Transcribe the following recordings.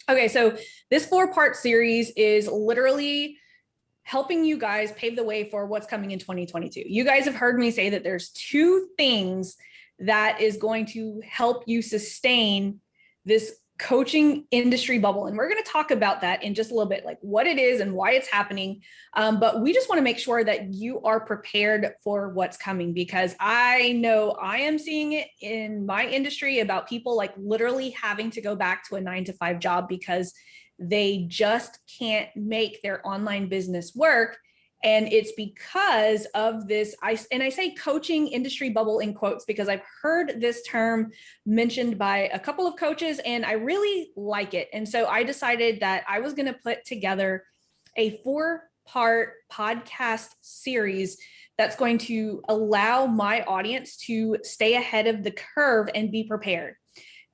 Okay, so this 4-part series is literally helping you guys pave the way for what's coming in 2022. You guys have heard me say that there's 2 things that is going to help you sustain this coaching industry bubble. And we're going to talk about that in just a little bit, like what it is and why it's happening. But we just want to make sure that you are prepared for what's coming, because I know I am seeing it in my industry about people like literally having to go back to a 9-to-5 job because they just can't make their online business work. And it's because of this, I say coaching industry bubble in quotes, because I've heard this term mentioned by a couple of coaches and I really like it. And so I decided that I was going to put together a 4-part podcast series that's going to allow my audience to stay ahead of the curve and be prepared.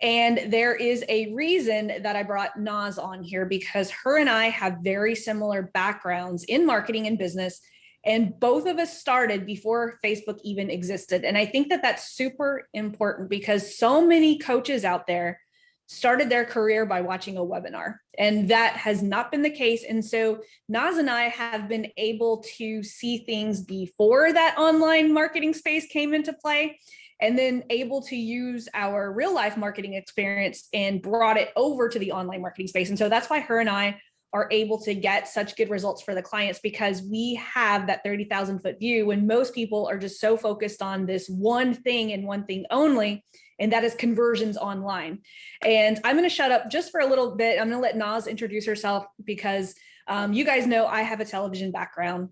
And there is a reason that I brought Nas on here, because her and I have very similar backgrounds in marketing and business. And both of us started before Facebook even existed. And I think that that's super important because so many coaches out there started their career by watching a webinar, and that has not been the case. And so Nas and I have been able to see things before that online marketing space came into play, and then able to use our real life marketing experience and brought it over to the online marketing space. And so that's why her and I are able to get such good results for the clients, because we have that 30,000 foot view when most people are just so focused on this one thing and one thing only, and that is conversions online. And I'm going to shut up just for a little bit. I'm going to let Nas introduce herself, because you guys know I have a television background.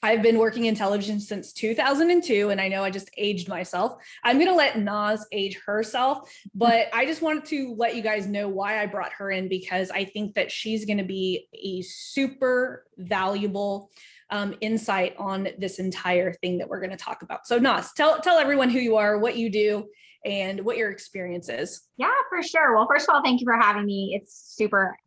I've been working in television since 2002, and I know I just aged myself. I'm going to let Nas age herself, but I just wanted to let you guys know why I brought her in, because I think that she's going to be a super valuable insight on this entire thing that we're going to talk about. So Nas, tell everyone who you are, what you do, and what your experience is. Yeah, for sure. Well, first of all, thank you for having me.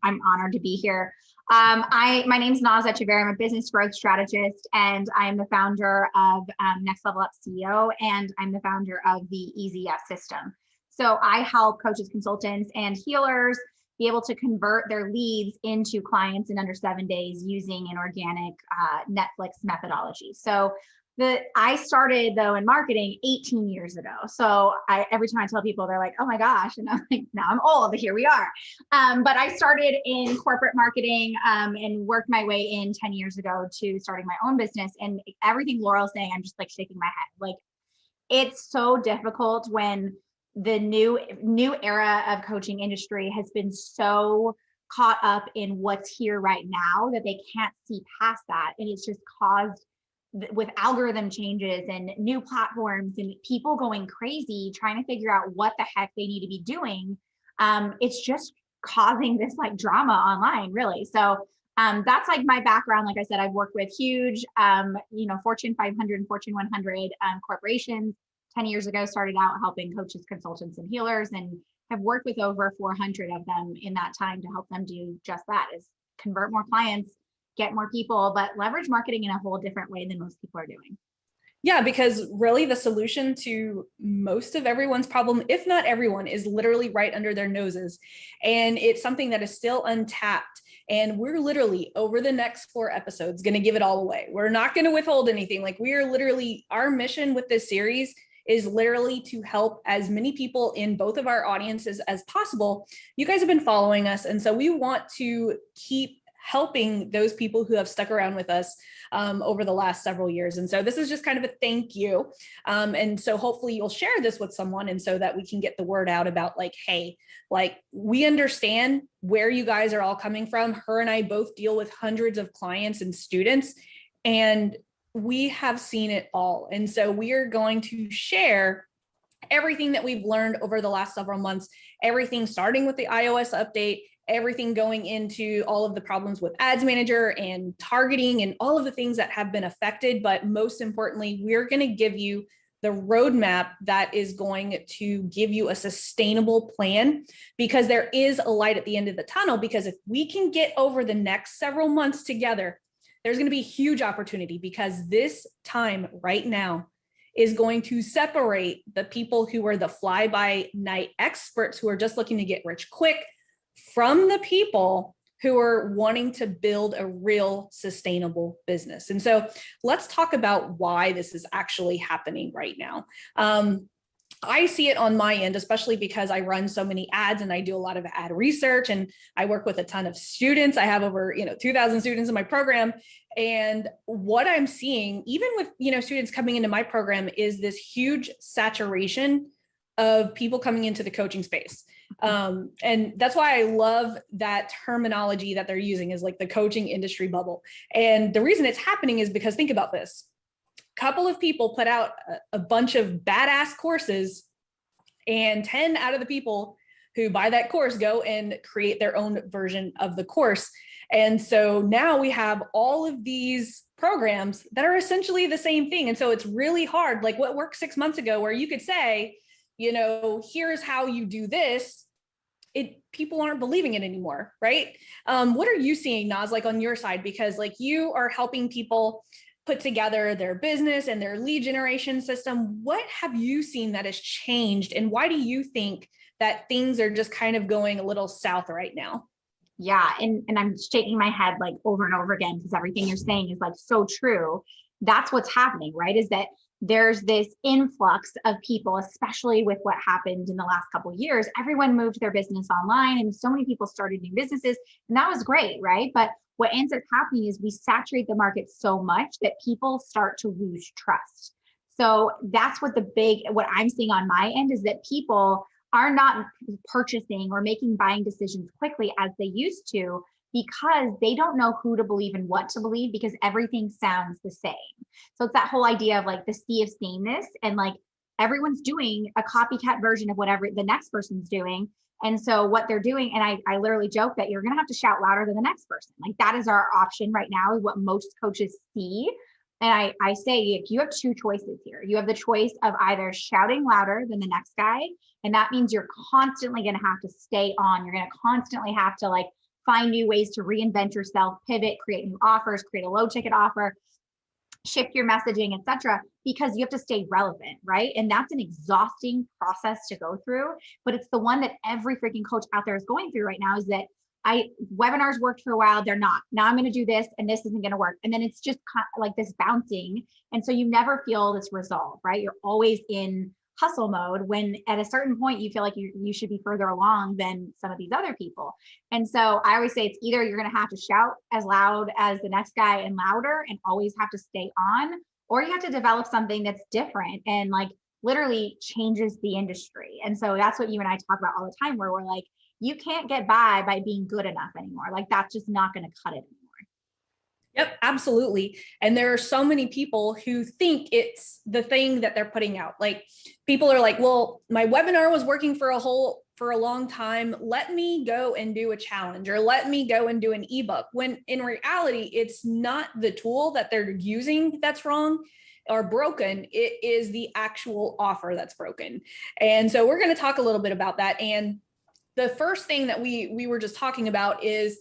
I'm honored to be here. My name is Nas Echeverria. I'm a business growth strategist, and I'm the founder of Next Level Up CEO, and I'm the founder of the Easy Yes system. So I help coaches, consultants, and healers be able to convert their leads into clients in under 7 days using an organic Netflix methodology. So I started though in marketing 18 years ago. So every time I tell people, they're like, oh my gosh. And I'm like, now I'm old, but here we are. But I started in corporate marketing and worked my way in 10 years ago to starting my own business. And everything Laurel's saying, I'm just like shaking my head. Like, it's so difficult when the new era of coaching industry has been so caught up in what's here right now that they can't see past that. And it's just caused, with algorithm changes and new platforms and people going crazy trying to figure out what the heck they need to be doing, it's just causing this like drama online, really. So that's like my background. Like I said, I've worked with huge Fortune 500 and Fortune 100 corporations. 10 years ago, started out helping coaches, consultants, and healers, and have worked with over 400 of them in that time to help them do just that, is convert more clients, get more people, but leverage marketing in a whole different way than most people are doing. Yeah, because really the solution to most of everyone's problem, if not everyone, is literally right under their noses. And it's something that is still untapped. And we're literally, over the next 4 episodes, going to give it all away. We're not going to withhold anything. Like, we are literally, our mission with this series is literally to help as many people in both of our audiences as possible. You guys have been following us, and so we want to keep helping those people who have stuck around with us over the last several years. And so this is just kind of a thank you. And so hopefully you'll share this with someone, and so that we can get the word out about like, hey, like, we understand where you guys are all coming from. Her and I both deal with hundreds of clients and students, and we have seen it all. And so we are going to share everything that we've learned over the last several months, everything starting with the iOS update, everything going into all of the problems with Ads Manager and targeting and all of the things that have been affected. But most importantly, we're going to give you the roadmap that is going to give you a sustainable plan, because there is a light at the end of the tunnel. Because if we can get over the next several months together, there's going to be huge opportunity, because this time right now is going to separate the people who are the fly-by-night experts who are just looking to get rich quick from the people who are wanting to build a real sustainable business. And so let's talk about why this is actually happening right now. I see it on my end, especially because I run so many ads and I do a lot of ad research and I work with a ton of students. I have over 2,000 students in my program. And what I'm seeing, even with students coming into my program, is this huge saturation of people coming into the coaching space. And that's why I love that terminology that they're using, is like the coaching industry bubble. And the reason it's happening is because, think about this. Couple of people put out a bunch of badass courses, and 10 out of the people who buy that course go and create their own version of the course. And so now we have all of these programs that are essentially the same thing. And so it's really hard. Like what worked 6 months ago, where you could say, here's how you do this. People aren't believing it anymore, right? What are you seeing, Nas, like on your side? Because like you are helping people put together their business and their lead generation system. What have you seen that has changed? And why do you think that things are just kind of going a little south right now? Yeah. And I'm shaking my head like over and over again, because everything you're saying is like so true. That's what's happening, right? Is that there's this influx of people, especially with what happened in the last couple of years. Everyone moved their business online and so many people started new businesses, and that was great, right? But what ends up happening is we saturate the market so much that people start to lose trust. So that's what what I'm seeing on my end is that people are not purchasing or making buying decisions quickly as they used to, because they don't know who to believe and what to believe, because everything sounds the same. So it's that whole idea of like the sea of sameness, and like everyone's doing a copycat version of whatever the next person's doing. And so what they're doing, and I literally joke that you're going to have to shout louder than the next person. Like that is our option right now, is what most coaches see. And I say, you have two choices here. You have the choice of either shouting louder than the next guy. And that means you're constantly going to have to stay on. You're going to constantly have to like find new ways to reinvent yourself, pivot, create new offers, create a low ticket offer, shift your messaging, etc., because you have to stay relevant, right? And that's an exhausting process to go through, but it's the one that every freaking coach out there is going through right now. Is that webinars worked for a while, they're not. Now I'm going to do this and this isn't going to work. And then it's just like this bouncing. And so you never feel this resolve, right? You're always in hustle mode, when at a certain point you feel like you should be further along than some of these other people. And so I always say it's either you're going to have to shout as loud as the next guy and louder and always have to stay on, or you have to develop something that's different and like literally changes the industry. And so that's what you and I talk about all the time, where we're like, you can't get by being good enough anymore. Like that's just not going to cut it anymore. Yep, absolutely. And there are so many people who think it's the thing that they're putting out. Like people are like, well, my webinar was working for a long time. Let me go and do a challenge, or let me go and do an ebook. When in reality, it's not the tool that they're using that's wrong or broken. It is the actual offer that's broken. And so we're going to talk a little bit about that. And the first thing that we were just talking about is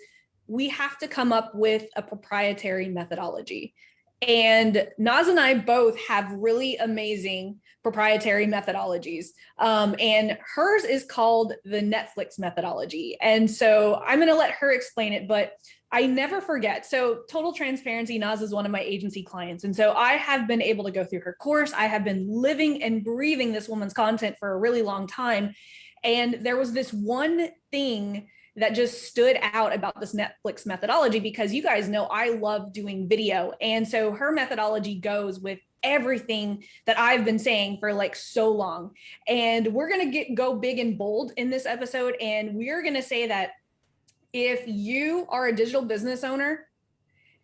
we have to come up with a proprietary methodology. And Nas and I both have really amazing proprietary methodologies. And hers is called the Netflix methodology. And so I'm going to let her explain it, but I never forget. So total transparency, Nas is one of my agency clients. And so I have been able to go through her course. I have been living and breathing this woman's content for a really long time. And there was this one thing that just stood out about this Netflix methodology, because you guys know I love doing video. And so her methodology goes with everything that I've been saying for like so long. And we're going to go big and bold in this episode. And we're going to say that if you are a digital business owner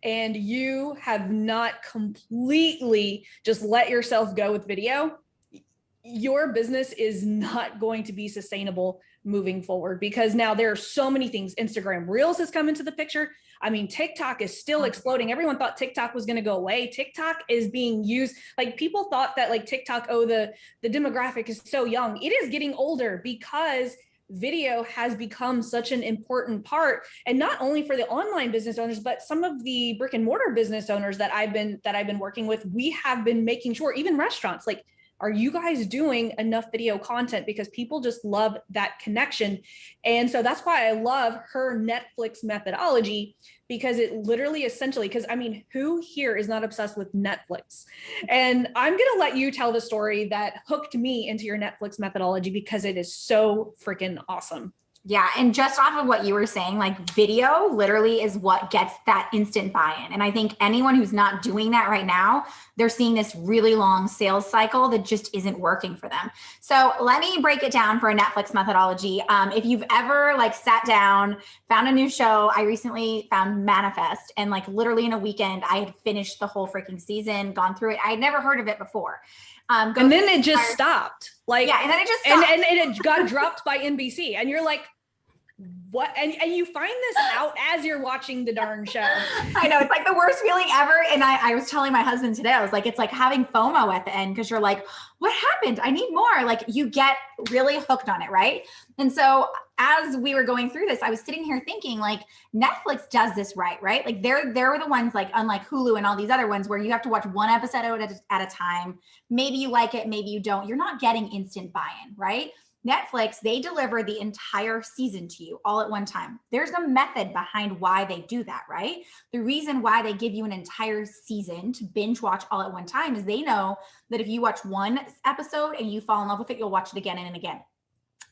and you have not completely just let yourself go with video, your business is not going to be sustainable moving forward, because now there are so many things. Instagram Reels has come into the picture. I mean, TikTok is still exploding. Everyone thought TikTok was going to go away. TikTok is being used. Like people thought that like TikTok, the demographic is so young. It is getting older because video has become such an important part. And not only for the online business owners, but some of the brick and mortar business owners that I've been working with, we have been making sure, even restaurants, like are you guys doing enough video content? Because people just love that connection. And so that's why I love her Netflix methodology, because it literally essentially, because I mean, who here is not obsessed with Netflix? And I'm going to let you tell the story that hooked me into your Netflix methodology, because it is so freaking awesome. Yeah. And just off of what you were saying, like video literally is what gets that instant buy-in. And I think anyone who's not doing that right now, they're seeing this really long sales cycle that just isn't working for them. So let me break it down for a Netflix methodology. If you've ever like sat down, found a new show, I recently found Manifest, and like literally in a weekend, I had finished the whole freaking season, gone through it. I had never heard of it before. And then it just stopped. Like, yeah, and then it just stopped. And it got dropped by NBC, and you're like, what? And you find this out as you're watching the darn show. I know, it's like the worst feeling ever. And I was telling my husband today, I was like, it's like having FOMO at the end, because you're like, what happened? I need more. Like you get really hooked on it, right? And so as we were going through this, I was sitting here thinking like Netflix does this right? Like they're the ones, like unlike Hulu and all these other ones where you have to watch one episode at a time. Maybe you like it, maybe you don't. You're not getting instant buy-in, right? Netflix, they deliver the entire season to you all at one time. There's a method behind why they do that, right? The reason why they give you an entire season to binge watch all at one time is they know that if you watch one episode and you fall in love with it, you'll watch it again and again.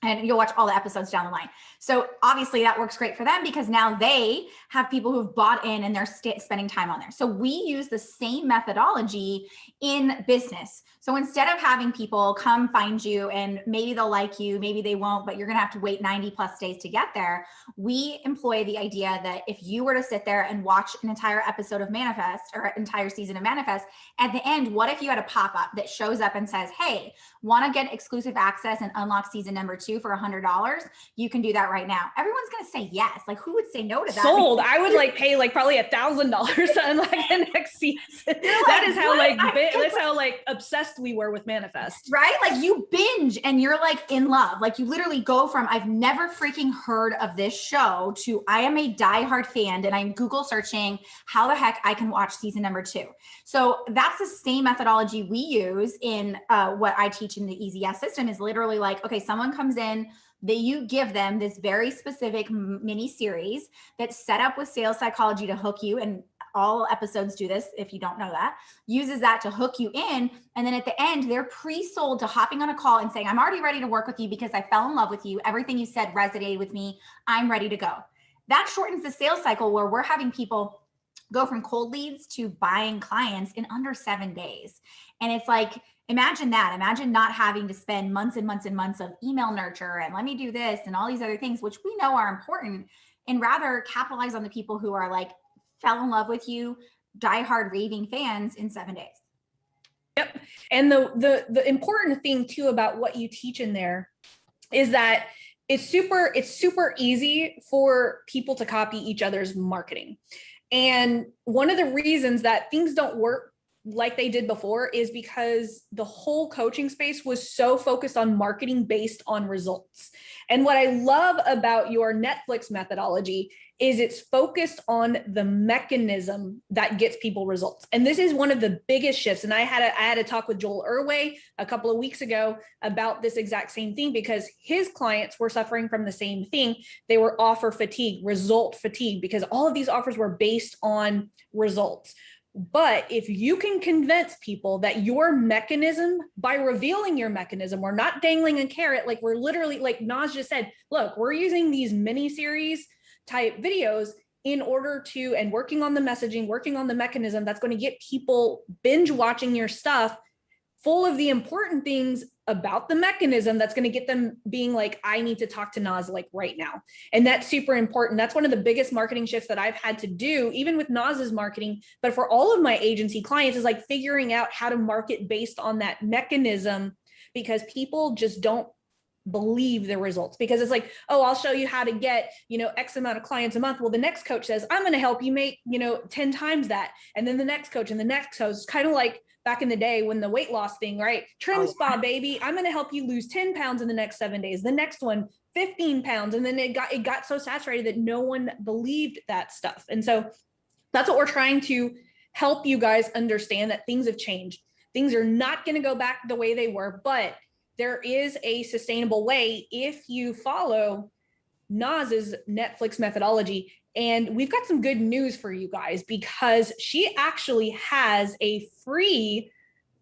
And you'll watch all the episodes down the line. So obviously that works great for them, because now they have people who've bought in and they're spending time on there. So we use the same methodology in business. So instead of having people come find you and maybe they'll like you, maybe they won't, but you're going to have to wait 90 plus days to get there, we employ the idea that if you were to sit there and watch an entire episode of Manifest or an entire season of Manifest, at the end, what if you had a pop-up that shows up and says, hey, want to get exclusive access and unlock season number 2 for $100? You can do that right now. Everyone's going to say yes. Like who would say no to that? Sold. I would like pay like probably $1,000 to unlock the next season. That is how that's how like obsessed we were with Manifest. Right? Like you binge and you're like in love. Like you literally go from I've never freaking heard of this show to I am a diehard fan and I'm Google searching how the heck I can watch season number 2. So that's the same methodology we use in what I teach in the Easy Yes system. Is literally like, okay, someone comes in, that you give them this very specific mini series that's set up with sales psychology to hook you. And all episodes do this, if you don't know that, uses that to hook you in. And then at the end, they're pre-sold to hopping on a call and saying, I'm already ready to work with you because I fell in love with you. Everything you said resonated with me. I'm ready to go. That shortens the sales cycle where we're having people go from cold leads to buying clients in under 7 days. And it's like, imagine that. Imagine not having to spend months and months and months of email nurture and let me do this and all these other things, which we know are important, and rather capitalize on the people who are like, fell in love with you, diehard raving fans in 7 days. Yep. And the important thing too about what you teach in there is that it's super easy for people to copy each other's marketing. And one of the reasons that things don't work like they did before is because the whole coaching space was so focused on marketing based on results. And what I love about your Netflix methodology is it's focused on the mechanism that gets people results. And this is one of the biggest shifts. And I had a talk with Joel Irway a couple of weeks ago about this exact same thing, because his clients were suffering from the same thing. They were offer fatigue, result fatigue, because all of these offers were based on results. But if you can convince people that your mechanism, by revealing your mechanism, we're not dangling a carrot, like we're literally, like Nas just said, look, we're using these mini series type videos in order to, and working on the messaging, working on the mechanism that's going to get people binge watching your stuff full of the important things about the mechanism that's going to get them being like, I need to talk to Nas like right now. And that's super important. That's one of the biggest marketing shifts that I've had to do, even with Nas's marketing, but for all of my agency clients, is like figuring out how to market based on that mechanism, because people just don't believe the results, because it's like, oh, I'll show you how to get, X amount of clients a month. Well, the next coach says, I'm going to help you make, 10 times that. And then the next coach and the next coach, kind of like back in the day when the weight loss thing, right? Trim spa, baby. I'm going to help you lose 10 pounds in the next 7 days. The next one, 15 pounds. And then it got so saturated that no one believed that stuff. And so that's what we're trying to help you guys understand, that things have changed. Things are not going to go back the way they were, but there is a sustainable way if you follow Nas's Netflix methodology. And we've got some good news for you guys, because she actually has a free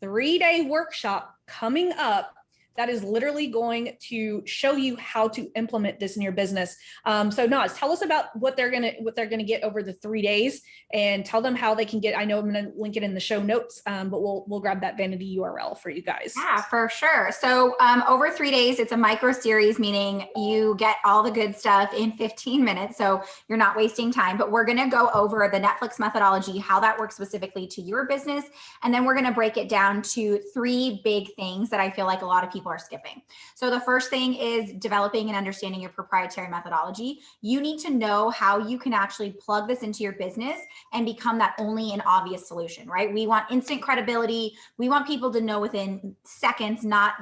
3-day workshop coming up that is literally going to show you how to implement this in your business. So Nas, tell us about what they're gonna get over the 3 days, and tell them how they can get. I know I'm gonna link it in the show notes, but we'll grab that vanity URL for you guys. Yeah, for sure. So over 3 days, it's a micro series, meaning you get all the good stuff in 15 minutes. So you're not wasting time, but we're gonna go over the Netflix methodology, how that works specifically to your business. And then we're gonna break it down to 3 big things that I feel like a lot of people are skipping. So the first thing is developing and understanding your proprietary methodology. You need to know how you can actually plug this into your business and become that only and obvious solution, right? We want instant credibility. We want people to know within seconds, not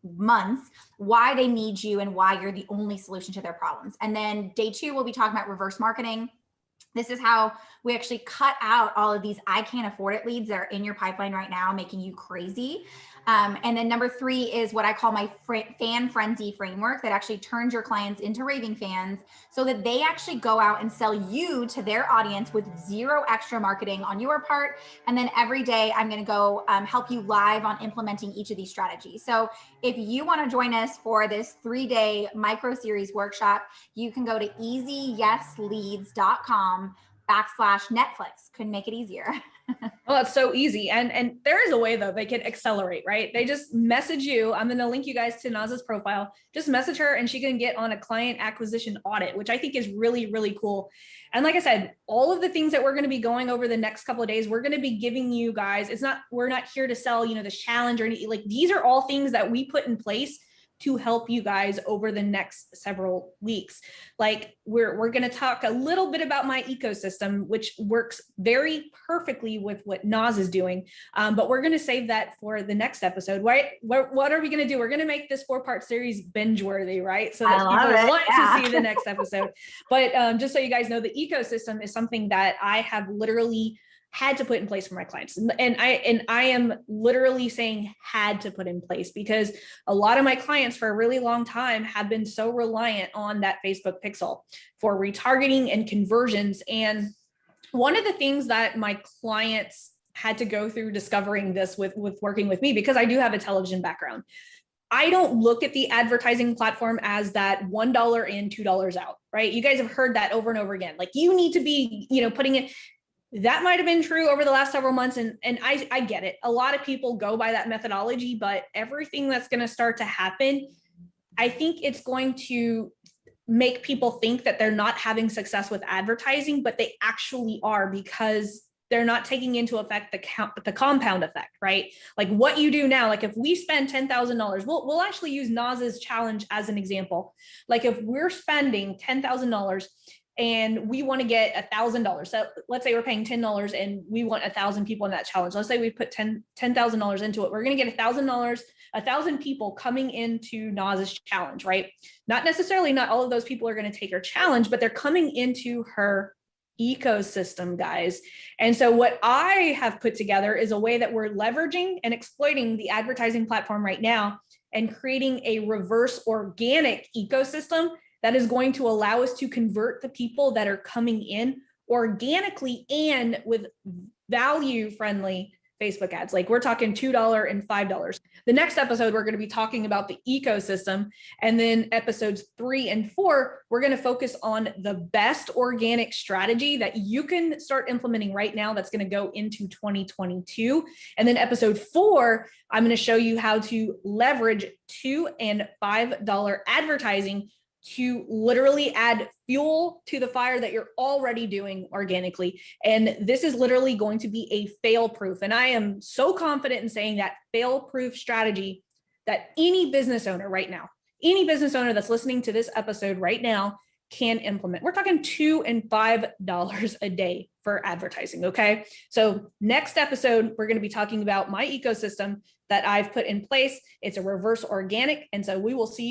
months, why they need you and why you're the only solution to their problems. And then day 2, we'll be talking about reverse marketing. This is how we actually cut out all of these I can't afford it leads that are in your pipeline right now, making you crazy. And then number 3 is what I call my fan frenzy framework, that actually turns your clients into raving fans so that they actually go out and sell you to their audience with 0 extra marketing on your part. And then every day I'm going to go help you live on implementing each of these strategies. So if you want to join us for this 3-day micro series workshop, you can go to easyesleads.com/Netflix. Couldn't make it easier. Well, that's so easy. And there is a way, though, they can accelerate, right? They just message you. I'm going to link you guys to Nas's profile. Just message her and she can get on a client acquisition audit, which I think is really, really cool. And like I said, all of the things that we're going to be going over the next couple of days, we're going to be giving you guys, we're not here to sell, this challenge or anything. Like, these are all things that we put in place to help you guys over the next several weeks. Like, we're going to talk a little bit about my ecosystem, which works very perfectly with what Nas is doing. But we're going to save that for the next episode. Right? What are we going to do? We're going to make this 4-part series binge worthy, right? So that people want to see the next episode. But just so you guys know, the ecosystem is something that I have literally had to put in place for my clients. And I am literally saying had to put in place, because a lot of my clients for a really long time have been so reliant on that Facebook pixel for retargeting and conversions. And one of the things that my clients had to go through discovering this with working with me, because I do have a television background, I don't look at the advertising platform as that $1 in, $2 out, right? You guys have heard that over and over again. Like, you need to be, putting it. That might have been true over the last several months. And I get it. A lot of people go by that methodology, but everything that's going to start to happen, I think it's going to make people think that they're not having success with advertising, but they actually are, because they're not taking into effect the compound effect, right? Like, what you do now, like if we spend $10,000, we'll actually use Nas's challenge as an example. Like, if we're spending $10,000 and we want to get $1,000. So let's say we're paying $10 and we want 1,000 people in that challenge. Let's say we put $10,000 into it. We're going to get $1,000, 1,000 people coming into Nas's challenge, right? Not all of those people are going to take her challenge, but they're coming into her ecosystem, guys. And so what I have put together is a way that we're leveraging and exploiting the advertising platform right now and creating a reverse organic ecosystem that is going to allow us to convert the people that are coming in organically and with value-friendly Facebook ads. Like, we're talking $2 and $5. The next episode, we're going to be talking about the ecosystem. And then episodes 3 and 4, we're going to focus on the best organic strategy that you can start implementing right now that's going to go into 2022. And then episode 4, I'm going to show you how to leverage $2 and $5 advertising to literally add fuel to the fire that you're already doing organically. And this is literally going to be a fail-proof. And I am so confident in saying that fail-proof strategy that any business owner right now, any business owner that's listening to this episode right now can implement. We're talking $2 and $5 a day for advertising. Okay. So next episode, we're going to be talking about my ecosystem that I've put in place. It's a reverse organic. And so we will see you